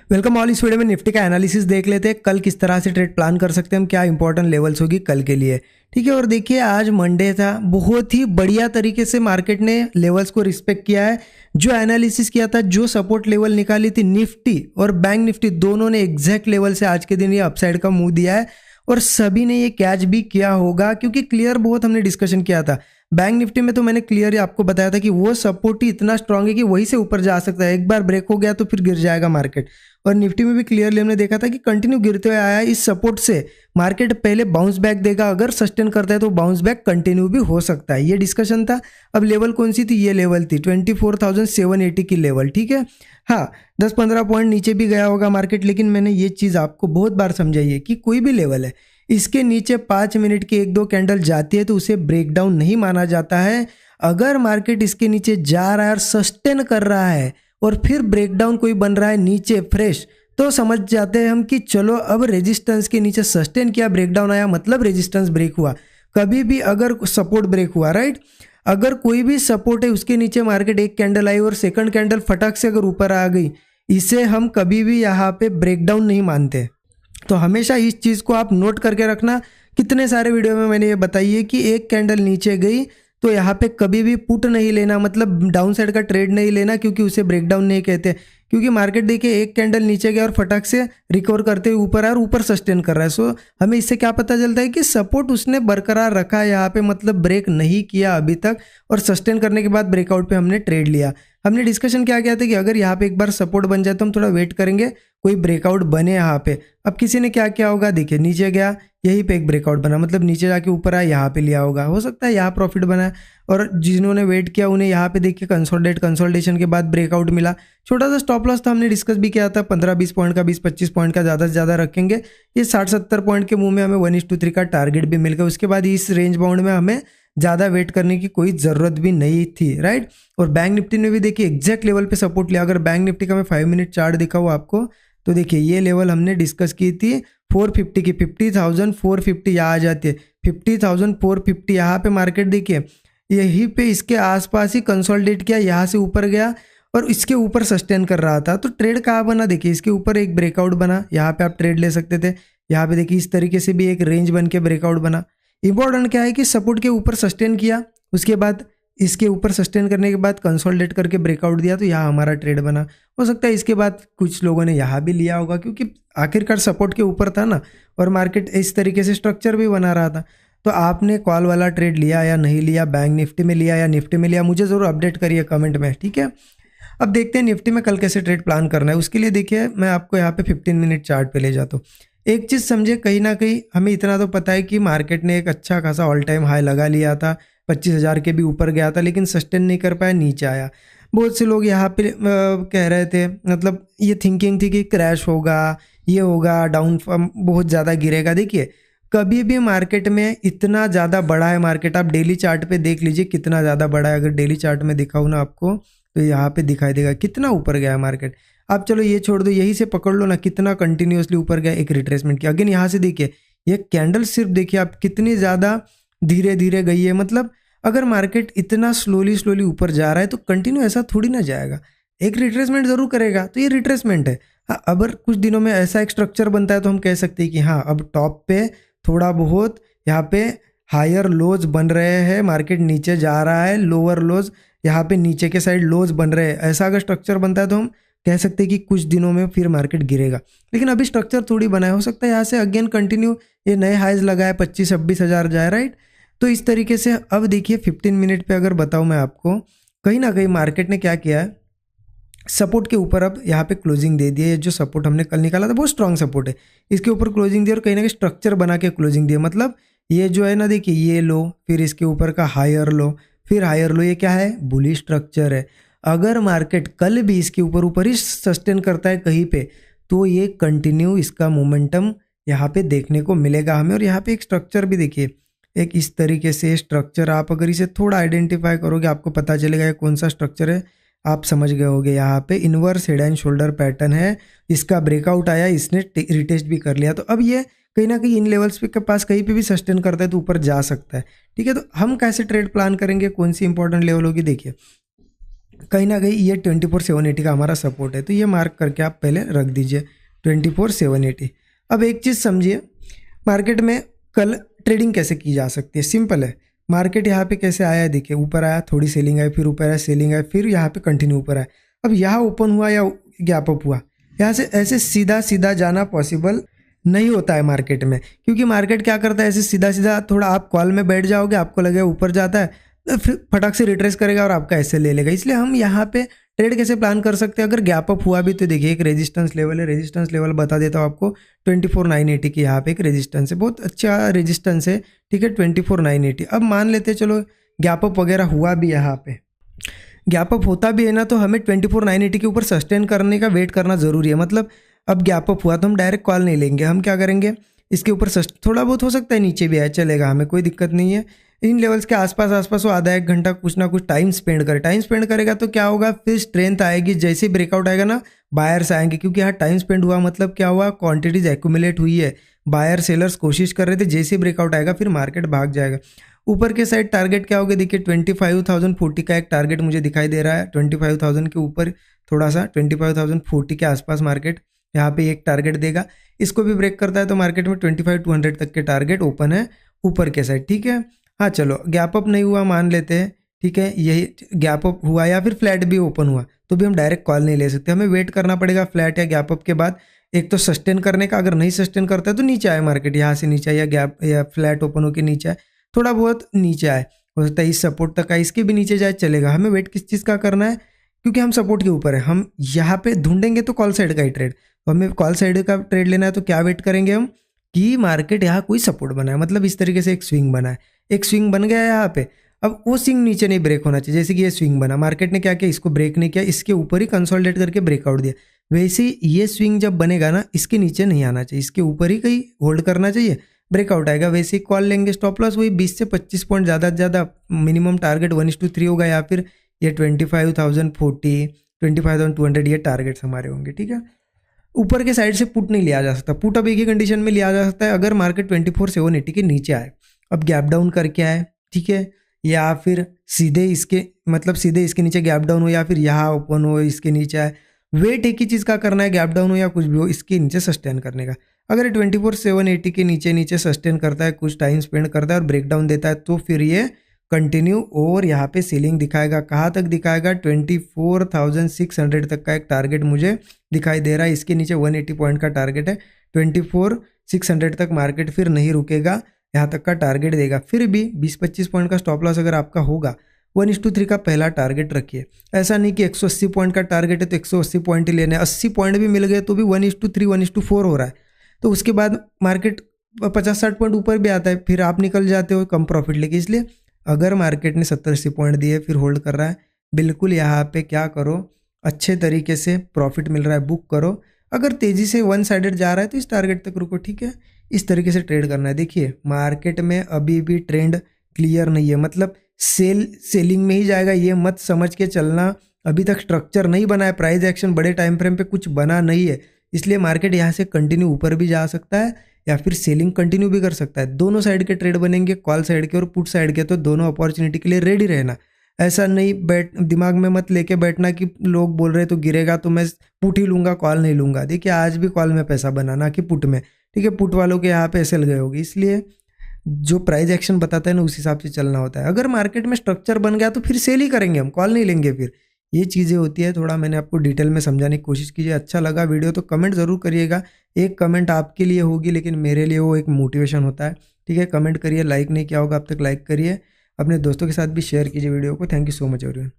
Welcome all. इस video में Nifty का एनालिसिस देख लेते हैं, कल किस तरह से ट्रेड प्लान कर सकते हैं हम, क्या इंपॉर्टेंट लेवल्स होगी कल के लिए। ठीक है, और देखिए आज मंडे था, बहुत ही बढ़िया तरीके से मार्केट ने लेवल्स को रिस्पेक्ट किया है। जो एनालिसिस किया था, जो सपोर्ट लेवल निकाली थी, निफ्टी और बैंक निफ्टी दोनों ने एग्जैक्ट लेवल से आज के दिन ये अपसाइड का मुंह दिया है और सभी ने ये कैच भी किया होगा क्योंकि क्लियर बहुत हमने डिस्कशन किया था। बैंक निफ्टी में तो मैंने क्लियर आपको बताया था कि वो सपोर्ट ही इतना स्ट्रांग है कि वहीं से ऊपर जा सकता है, एक बार ब्रेक हो गया तो फिर गिर जाएगा मार्केट। और निफ्टी में भी क्लियरली हमने देखा था कि कंटिन्यू गिरते हुए आया है। इस सपोर्ट से मार्केट पहले बाउंस बैक देगा, अगर सस्टेन करता है तो बाउंस बैक कंटिन्यू भी हो सकता है, ये डिस्कशन था। अब लेवल कौन सी थी? ये लेवल थी 24,780 की लेवल। ठीक है, हाँ 10-15 पॉइंट नीचे भी गया होगा मार्केट, लेकिन मैंने ये चीज़ आपको बहुत बार समझाई है कि कोई भी लेवल है, इसके नीचे 5 मिनट की 1-2 कैंडल जाती है तो उसे ब्रेकडाउन नहीं माना जाता है। अगर मार्केट इसके नीचे जा रहा है और सस्टेन कर रहा है और फिर ब्रेकडाउन कोई बन रहा है नीचे फ्रेश, तो समझ जाते हैं हम कि चलो अब रेजिस्टेंस के नीचे सस्टेन किया, ब्रेकडाउन आया, मतलब रेजिस्टेंस ब्रेक हुआ। कभी भी अगर सपोर्ट ब्रेक हुआ, राइट, अगर कोई भी सपोर्ट है उसके नीचे मार्केट एक कैंडल आई और सेकंड कैंडल फटक से अगर ऊपर आ गई, इसे हम कभी भी यहाँ पे ब्रेकडाउन नहीं मानते। तो हमेशा इस चीज़ को आप नोट करके रखना। कितने सारे वीडियो में मैंने ये बताई है कि एक कैंडल नीचे गई तो यहाँ पे कभी भी पुट नहीं लेना, मतलब डाउन साइड का ट्रेड नहीं लेना, क्योंकि उसे ब्रेकडाउन नहीं कहते। क्योंकि मार्केट देखिए एक कैंडल नीचे गया और फटक से रिकवर करते हुए ऊपर आया और ऊपर सस्टेन कर रहा है। सो हमें इससे क्या पता चलता है कि सपोर्ट उसने बरकरार रखा है यहाँ पे, मतलब ब्रेक नहीं किया अभी तक, और सस्टेन करने के बाद ब्रेकआउट पे हमने ट्रेड लिया। हमने डिस्कशन क्या किया था कि अगर यहाँ पे एक बार सपोर्ट बन जाए तो हम थोड़ा वेट करेंगे कोई ब्रेकआउट बने यहाँ पे। अब किसी ने क्या किया होगा, देखिए नीचे गया, यहीं पे एक ब्रेकआउट बना, मतलब नीचे जाके ऊपर आया, यहाँ पे लिया होगा, हो सकता है यहाँ प्रॉफिट बना। और जिन्होंने वेट किया उन्हें यहाँ पे देखिए कंसोलिडेशन के बाद ब्रेकआउट मिला। छोटा सा स्टॉप लॉस था, हमने डिस्कस भी किया था 15-20 पॉइंट का, 20-25 पॉइंट का ज़्यादा से ज़्यादा रखेंगे। ये 60-70 पॉइंट के मुंह में हमें 1:3 का टारगेट भी मिल गया। उसके बाद इस रेंज बाउंड में हमें ज़्यादा वेट करने की कोई ज़रूरत भी नहीं थी, राइट। और बैंक निफ्टी ने भी देखिए एग्जैक्ट लेवल पे सपोर्ट लिया। अगर बैंक निफ्टी का मैं 5 मिनट चार्ट दिखाऊँ आपको तो देखिए ये लेवल हमने डिस्कस की थी 450 की, 50,450 यहाँ आ जाती है, 50,450 यहाँ पे मार्केट देखिए यहीं पे इसके आसपास ही कंसोलिडेट किया, यहाँ से ऊपर गया और इसके ऊपर सस्टेन कर रहा था। तो ट्रेड कहाँ बना, देखिए इसके ऊपर एक ब्रेकआउट बना, यहाँ पे आप ट्रेड ले सकते थे। यहाँ पे देखिए इस तरीके से भी एक रेंज बन के ब्रेकआउट बना। इंपॉर्टेंट क्या है कि सपोर्ट के ऊपर सस्टेन किया, उसके बाद इसके ऊपर सस्टेन करने के बाद कंसोलिडेट करके ब्रेकआउट दिया, तो यहाँ हमारा ट्रेड बना। हो सकता है इसके बाद कुछ लोगों ने यहाँ भी लिया होगा क्योंकि आखिरकार सपोर्ट के ऊपर था ना, और मार्केट इस तरीके से स्ट्रक्चर भी बना रहा था। तो आपने कॉल वाला ट्रेड लिया या नहीं लिया, बैंक निफ्टी में लिया या निफ्टी में लिया, मुझे ज़रूर अपडेट करिए कमेंट में, ठीक है। अब देखते हैं निफ्टी में कल कैसे ट्रेड प्लान करना है। उसके लिए देखिए मैं आपको यहाँ पे 15 मिनट चार्ट पे ले जाता हूँ। एक चीज़ समझे, कहीं ना कहीं हमें इतना तो पता है कि मार्केट ने एक अच्छा खासा ऑल टाइम हाई लगा लिया था, 25,000 के भी ऊपर गया था, लेकिन सस्टेन नहीं कर पाया, नीचे आया। बहुत से लोग यहाँ पे कह रहे थे, मतलब ये थिंकिंग थी कि क्रैश होगा, ये होगा, डाउन बहुत ज़्यादा गिरेगा। देखिए कभी भी मार्केट में इतना ज़्यादा बड़ा है मार्केट, आप डेली चार्ट पे देख लीजिए कितना ज़्यादा बड़ा है। अगर डेली चार्ट में दिखाऊँ ना आपको तो यहाँ पे दिखाई देगा कितना ऊपर गया है मार्केट। आप चलो ये छोड़ दो, यहीं से पकड़ लो ना, कितना कंटिन्यूसली ऊपर गया, एक रिट्रेसमेंट किया। अगेन यहाँ से देखिए ये कैंडल सिर्फ देखिए आप कितनी ज़्यादा धीरे धीरे गई है। मतलब अगर मार्केट इतना स्लोली ऊपर जा रहा है तो कंटिन्यू ऐसा थोड़ी ना जाएगा, एक रिट्रेसमेंट जरूर करेगा। तो ये रिट्रेसमेंट है। हाँ, अगर कुछ दिनों में ऐसा एक स्ट्रक्चर बनता है तो हम कह सकते हैं कि हाँ अब टॉप पे थोड़ा बहुत यहाँ पे हायर लोज बन रहे हैं, मार्केट नीचे जा रहा है, लोअर लोज यहाँ पे नीचे के साइड लोज बन रहे हैं। ऐसा अगर स्ट्रक्चर बनता है तो हम कह सकते हैं कि कुछ दिनों में फिर मार्केट गिरेगा। लेकिन अभी स्ट्रक्चर थोड़ी बना है, हो सकता है यहाँ से अगेन कंटिन्यू ये नए हाइज लगाए 25-26 हज़ार जाए, राइट। तो इस तरीके से अब देखिए 15 मिनट पे अगर बताऊँ मैं आपको, कहीं ना कहीं मार्केट ने क्या किया है, सपोर्ट के ऊपर अब यहाँ पे क्लोजिंग दे दिया है। जो सपोर्ट हमने कल निकाला था बहुत स्ट्रांग सपोर्ट है, इसके ऊपर क्लोजिंग दिया और कहीं ना कहीं स्ट्रक्चर बना के क्लोजिंग दिया। मतलब ये जो है ना, देखिए ये लो, फिर इसके ऊपर का हायर लो, फिर हायर लो, ये क्या है, बुलिश स्ट्रक्चर है। अगर मार्केट कल भी इसके ऊपर ही सस्टेन करता है कहीं पे, तो ये कंटिन्यू इसका मोमेंटम यहाँ पे देखने को मिलेगा हमें। और यहाँ पे एक स्ट्रक्चर भी देखिए, एक इस तरीके से स्ट्रक्चर, आप अगर इसे थोड़ा आइडेंटिफाई करोगे आपको पता चलेगा ये कौन सा स्ट्रक्चर है। आप समझ गए होगे, यहाँ पे inverse head and shoulder pattern है, इसका ब्रेकआउट आया, इसने रिटेस्ट भी कर लिया। तो अब ये कहीं ना कहीं इन लेवल्स पे के पास कहीं पे भी सस्टेन करता है तो ऊपर जा सकता है, ठीक है। तो हम कैसे ट्रेड प्लान करेंगे, कौन सी इंपॉर्टेंट लेवल होगी, देखिए कहीं ना कहीं ये 24,780 का हमारा सपोर्ट है, तो ये मार्क करके आप पहले रख दीजिए 24,780। अब एक चीज़ समझिए, मार्केट में कल ट्रेडिंग कैसे की जा सकती है, सिंपल है। मार्केट यहाँ पे कैसे आया है, देखिए ऊपर आया, थोड़ी सेलिंग आई, फिर ऊपर आया, सेलिंग आई, फिर यहाँ पे कंटिन्यू ऊपर आया। अब यहाँ ओपन हुआ या गैप अप हुआ, यहाँ से ऐसे सीधा सीधा जाना पॉसिबल नहीं होता है मार्केट में, क्योंकि मार्केट क्या करता है, ऐसे सीधा सीधा थोड़ा आप कॉल में बैठ जाओगे, आपको लगेगा ऊपर जाता है, तो फिर फटाक से रिट्रेस करेगा और आपका ऐसे ले लेगा। इसलिए हम यहाँ पे ट्रेड कैसे प्लान कर सकते हैं, अगर गैप अप हुआ भी तो देखिए एक रेजिस्टेंस लेवल है, रेजिस्टेंस लेवल बता देता हूँ आपको 24,980 की यहाँ पे एक रेजिस्टेंस है, बहुत अच्छा रेजिस्टेंस है, ठीक है 24,980। अब मान लेते हैं चलो गैप अप वगैरह हुआ भी, यहाँ पे गैप अप होता भी है ना, तो हमें 24,980 के ऊपर सस्टेन करने का वेट करना जरूरी है। मतलब अब गैप अप हुआ तो हम डायरेक्ट कॉल नहीं लेंगे, हम क्या करेंगे, इसके ऊपर थोड़ा बहुत हो सकता है नीचे भी आए, चलेगा, हमें कोई दिक्कत नहीं है। इन लेवल्स के आसपास वो आधा एक घंटा कुछ ना कुछ टाइम स्पेंड करे, टाइम स्पेंड करेगा तो क्या होगा, फिर स्ट्रेंथ आएगी, जैसे ही ब्रेकआउट आएगा ना बायर्स आएंगे, क्योंकि यहाँ टाइम स्पेंड हुआ मतलब क्या हुआ, क्वांटिटीज एक्यूमुलेट हुई है, बायर सेलर्स कोशिश कर रहे थे, जैसे ही ब्रेकआउट आएगा फिर मार्केट भाग जाएगा। ऊपर के साइड टारगेट क्या होगा, देखिए 25,040 का एक टारगेट मुझे दिखाई दे रहा है, 25,000 के ऊपर थोड़ा सा 25,040 के आसपास मार्केट यहाँ पे एक टारगेट देगा। इसको भी ब्रेक करता है तो मार्केट में 25,200 तक के टारगेट ओपन है ऊपर के साइड, ठीक है। हाँ चलो गैप अप नहीं हुआ मान लेते हैं, ठीक है, यही गैप अप हुआ या फिर फ्लैट भी ओपन हुआ तो भी हम डायरेक्ट कॉल नहीं ले सकते, हमें वेट करना पड़ेगा फ्लैट या गैप अप के बाद, एक तो सस्टेन करने का, अगर नहीं सस्टेन करता है तो नीचे आए मार्केट, यहाँ से नीचे या गैप या फ्लैट ओपन होकर नीचे आए, थोड़ा बहुत नीचे आए, हो सकता है इस सपोर्ट तक आए, इसके भी नीचे जाए चलेगा। हमें वेट किस चीज़ का करना है, क्योंकि हम सपोर्ट के ऊपर है, हम यहाँ पे ढूंढेंगे तो कॉल साइड का ही ट्रेड, तो हमें कॉल साइड का ट्रेड लेना है तो क्या वेट करेंगे हम, कि मार्केट यहाँ कोई सपोर्ट बना है, मतलब इस तरीके से एक स्विंग बना है, एक स्विंग बन गया है यहाँ पे। अब वो स्विंग नीचे नहीं ब्रेक होना चाहिए, जैसे कि ये स्विंग बना, मार्केट ने क्या किया, इसको ब्रेक नहीं किया, इसके ऊपर ही कंसोलिडेट करके ब्रेकआउट दिया, वैसे ही ये स्विंग जब बनेगा ना, इसके नीचे नहीं आना चाहिए, इसके ऊपर ही कहीं होल्ड करना चाहिए, ब्रेकआउट आएगा वैसे ही कॉल लेंगे। स्टॉप लॉस वही 20 से 25 पॉइंट ज़्यादा से ज़्यादा, मिनिमम टारगेट 1:3 होगा, या फिर ये 25,040 25,200 ये टारगेट्स हमारे होंगे, ठीक है। ऊपर के साइड से पुट नहीं लिया जा सकता, पुट अब एक ही कंडीशन में लिया जा सकता है, अगर मार्केट 24,780 के नीचे आए, अब गैप डाउन करके आए, ठीक है, या फिर सीधे इसके मतलब सीधे इसके नीचे गैप डाउन हो, या फिर यहाँ ओपन हो इसके नीचे आए, वेट एक ही चीज़ का करना है, गैप डाउन हो या कुछ भी हो, इसके नीचे सस्टेन करने का। अगर 24,780 के नीचे नीचे सस्टेन करता है, कुछ टाइम स्पेंड करता है और ब्रेक डाउन देता है, तो फिर ये कंटिन्यू और यहाँ पे सीलिंग दिखाएगा, कहाँ तक दिखाएगा, 24,600 तक का एक टारगेट मुझे दिखाई दे रहा है, इसके नीचे 180 पॉइंट का टारगेट है, 24,600 तक मार्केट फिर नहीं रुकेगा, यहाँ तक का टारगेट देगा, फिर भी 20-25 पॉइंट का स्टॉप लॉस अगर आपका होगा, 1:3 का पहला टारगेट रखिए। ऐसा नहीं कि 180 पॉइंट का टारगेट है तो 180 पॉइंट ही लेने, 80 पॉइंट भी मिल गए तो भी 1:3 1:4 हो रहा है, तो उसके बाद मार्केट 50-60 पॉइंट ऊपर भी आता है, फिर आप निकल जाते हो कम प्रॉफिट लेके। इसलिए अगर मार्केट ने 70-80 पॉइंट दिए फिर होल्ड कर रहा है, बिल्कुल यहाँ पे क्या करो, अच्छे तरीके से प्रॉफिट मिल रहा है बुक करो, अगर तेज़ी से वन साइडेड जा रहा है तो इस टारगेट तक रुको, ठीक है, इस तरीके से ट्रेड करना है। देखिए मार्केट में अभी भी ट्रेंड क्लियर नहीं है, मतलब सेलिंग में ही जाएगा ये मत समझ के चलना, अभी तक स्ट्रक्चर नहीं बना है, प्राइस एक्शन बड़े टाइम फ्रेम पे कुछ बना नहीं है, इसलिए मार्केट यहाँ से कंटिन्यू ऊपर भी जा सकता है या फिर सेलिंग कंटिन्यू भी कर सकता है। दोनों साइड के ट्रेड बनेंगे, कॉल साइड के और पुट साइड के, तो दोनों अपॉर्चुनिटी के लिए रेडी रहना। ऐसा नहीं दिमाग में मत लेके बैठना कि लोग बोल रहे तो गिरेगा तो मैं पुट ही लूंगा कॉल नहीं लूंगा। देखिए आज भी कॉल में पैसा बनाना कि पुट में, ठीक है, पुट वालों के यहाँ पे ऐसे गए होगी, इसलिए जो प्राइस एक्शन बताता है ना उस हिसाब से चलना होता है। अगर मार्केट में स्ट्रक्चर बन गया तो फिर सेल ही करेंगे हम, कॉल नहीं लेंगे फिर, ये चीज़ें होती है। थोड़ा मैंने आपको डिटेल में समझाने की कोशिश कीजिए। अच्छा लगा वीडियो तो कमेंट ज़रूर करिएगा, एक कमेंट आपके लिए होगी लेकिन मेरे लिए वो एक मोटिवेशन होता है, ठीक है। कमेंट करिए, लाइक नहीं किया होगा अब तक लाइक करिए, अपने दोस्तों के साथ भी शेयर कीजिए वीडियो को। Thank you so much everyone.